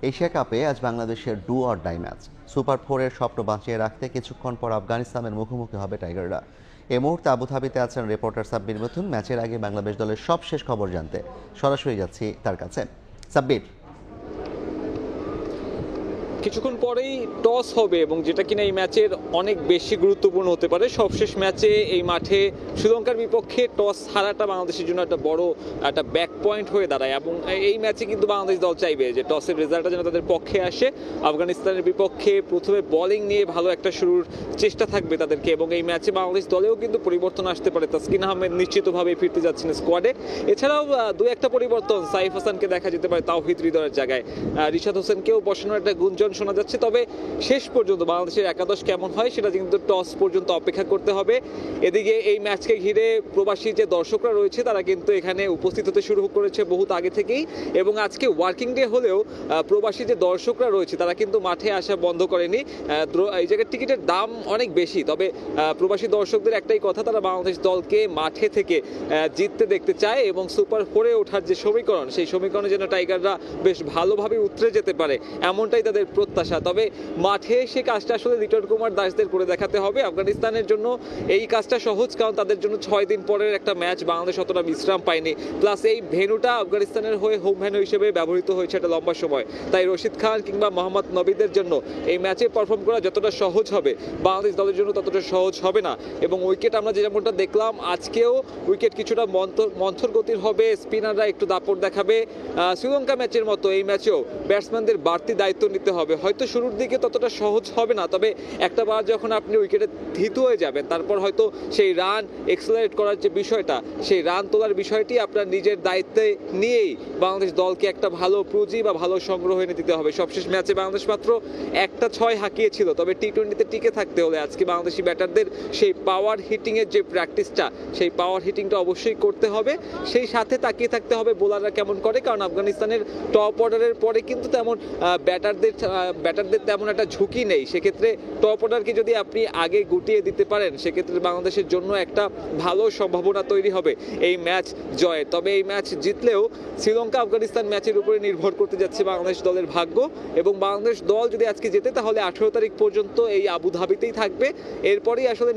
Asia কাপে আজ বাংলাদেশের do or die match. Super ফোরের স্বপ্ন বাঁচিয়ে রাখতে কিছুক্ষণ পর আফগানিস্তানের মুখোমুখি হবে টাইগাররা। এই মুহূর্তে আবুধাবিতে আছেন রিপোর্টার সাব্বির মিথুন। ম্যাচের আগে বাংলাদেশ দলের সবশেষ খবর জানতে সরাসরি যাচ্ছি তার কাছে। সাব্বির, কিছুক্ষণ পরেই টস হবে এবং যেটা কিনা এই ম্যাচের অনেক বেশি গুরুত্বপূর্ণ হতে পারে। সবশেষ ম্যাচে এই মাঠে শ্রীলঙ্কার বিপক্ষে টস হারাটা বাংলাদেশের জন্য একটা বড় একটা ব্যাক পয়েন্ট হয়ে দাঁড়ায় এবং এই ম্যাচে কিন্তু বাংলাদেশ দল চাইবে যে টসের রেজাল্টটা যেন তাদের পক্ষে আসে। আফগানিস্তানের বিপক্ষে প্রথমে বোলিং নিয়ে ভালো একটা শুরুর চেষ্টা থাকবে তাদেরকে এবং এই ম্যাচে বাংলাদেশ দলেও কিন্তু পরিবর্তন আসতে পারে। তাসকিন আহমেদ নিশ্চিতভাবে ফিরতে যাচ্ছেন স্কোয়াডে। এছাড়াও দু একটা পরিবর্তন, সাইফ হাসানকে দেখা যেতে পারে তাওহিদ হৃদয়ের জায়গায়, রিশাদ হোসেনকেও বসানোর একটা গুঞ্জন শোনা যাচ্ছে। তবে শেষ পর্যন্ত বাংলাদেশের একাদশ কেমন হয় সেটা কিন্তু টস পর্যন্ত অপেক্ষা করতে হবে। এদিকে এই ম্যাচকে ঘিরে প্রবাসী যে দর্শকরা রয়েছে তারা কিন্তু এখানে উপস্থিত হতে শুরু করেছে বহুত আগে থেকেই এবং আজকে ওয়ার্কিং ডে হলেও প্রবাসী যে দর্শকরা রয়েছে তারা কিন্তু মাঠে আসা বন্ধ করেনি। এই জায়গার টিকিটের দাম অনেক বেশি, তবে প্রবাসী দর্শকদের একটাই কথা, তারা বাংলাদেশ দলকে মাঠে থেকে জিততে দেখতে চায় এবং সুপার ফোরে ওঠার যে সমীকরণ সেই সমীকরণে যেন টাইগাররা বেশ ভালোভাবে উতরে যেতে পারে এমনটাই তাদের প্রত্যাশা। তবে মাঠে সে কাজটা আসলে লিটন কুমার দাসদের করে দেখাতে হবে। আফগানিস্তানের জন্য এই কাজটা সহজ, কারণ তাদের জন্য 6 দিন পরের একটা ম্যাচ, বাংলাদেশ অতটা বিশ্রাম পায়নি, প্লাস এই ভেন্যুটা আফগানিস্তানের হয়ে হোম ভেন্যু হিসেবে ব্যবহৃত হয়েছে একটা লম্বা সময়। তাই রশিদ খান কিংবা মোহাম্মদ নবীদের জন্য এই ম্যাচে পারফর্ম করা যতটা সহজ হবে বাংলাদেশ দলের জন্য ততটা সহজ হবে না। এবং উইকেট আমরা যেমনটা দেখলাম আজকেও উইকেট কিছুটা মন্থর গতির হবে, স্পিনাররা একটু দাপট দেখাবে। শ্রীলঙ্কা ম্যাচের মতো এই ম্যাচেও ব্যাটসম্যানদের বাড়তি দায়িত্ব নিতে হবে। হয়তো শুরুর দিকে ততটা সহজ হবে না, তবে একটা বার যখন আপনি উইকেটে থিতু হয়ে যাবেন তারপর হয়তো সেই রান এক্সেলারেট করার যে বিষয়টা, সেই রান তোলার বিষয়টি আপনার নিজের দায়িত্বে নিয়েই বাংলাদেশ দলকে একটা ভালো পুঁজি বা ভালো সংগ্রহ এনে দিতে হবে। সবশেষ ম্যাচে বাংলাদেশ মাত্র একটা 6 হাঁকিয়েছিল, তবে টি-20তে টিকে থাকতে হলে আজকে বাংলাদেশি ব্যাটারদের সেই পাওয়ার হিটিংয়ের যে প্র্যাকটিসটা, সেই পাওয়ার হিটিংটা অবশ্যই করতে হবে। সেই সাথে তাকিয়ে থাকতে হবে বোলাররা কেমন করে, কারণ আফগানিস্তানের টপ অর্ডারের পরে কিন্তু তেমন ব্যাটারদের তেমন একটা ঝুঁকি নেই। সেক্ষেত্রে টপ অর্ডারকে যদি আপনি আগে গুটিয়ে দিতে পারেন সেক্ষেত্রে বাংলাদেশের জন্য একটা ভালো সম্ভাবনা তৈরি হবে এই ম্যাচ জয়ের। তবে এই ম্যাচ জিতলেও শ্রীলঙ্কা আফগানিস্তান ম্যাচের উপরে নির্ভর করতে যাচ্ছে বাংলাদেশ দলের ভাগ্য এবং বাংলাদেশ দল যদি আজকে জেতে তাহলে 18 তারিখ পর্যন্ত এই আবুধাবিতেই থাকবে। এরপরেই আসলে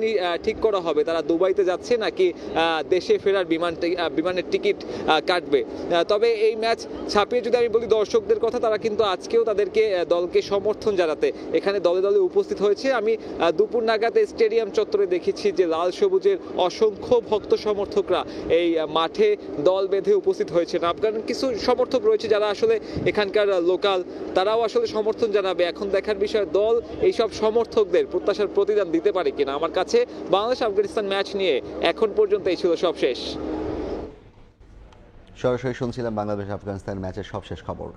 ঠিক করা হবে তারা দুবাইতে যাচ্ছে নাকি দেশে ফেরার বিমানের টিকিট কাটবে। তবে এই ম্যাচ ছাপিয়ে যদি আমি বলি দর্শকদের কথা, তারা কিন্তু আজকেও তাদেরকে দলকে সমর্থন জানাতে এখানে দলে দলে উপস্থিত হয়েছে। আমি দুপুর নাগাদ স্টেডিয়াম চত্বরে দেখেছি যে লাল সবুজের অসংখ্য ভক্ত সমর্থকরা এই মাঠে দল বেঁধে উপস্থিত হয়েছেন। আফগান কিছু সমর্থক রয়েছে যারা আসলে এখানকার লোকাল, তারাও আসলে সমর্থন জানাবে। এখন দেখার বিষয় দল এইসব সমর্থকদের প্রত্যাশার প্রতিদান দিতে পারে কিনা। আমার কাছে বাংলাদেশ আফগানিস্তান ম্যাচ নিয়ে এখন পর্যন্ত এই ছিল সব শেষ। সরাসরি শুনছিলাম বাংলাদেশ আফগানিস্তান ম্যাচের সবশেষ খবর।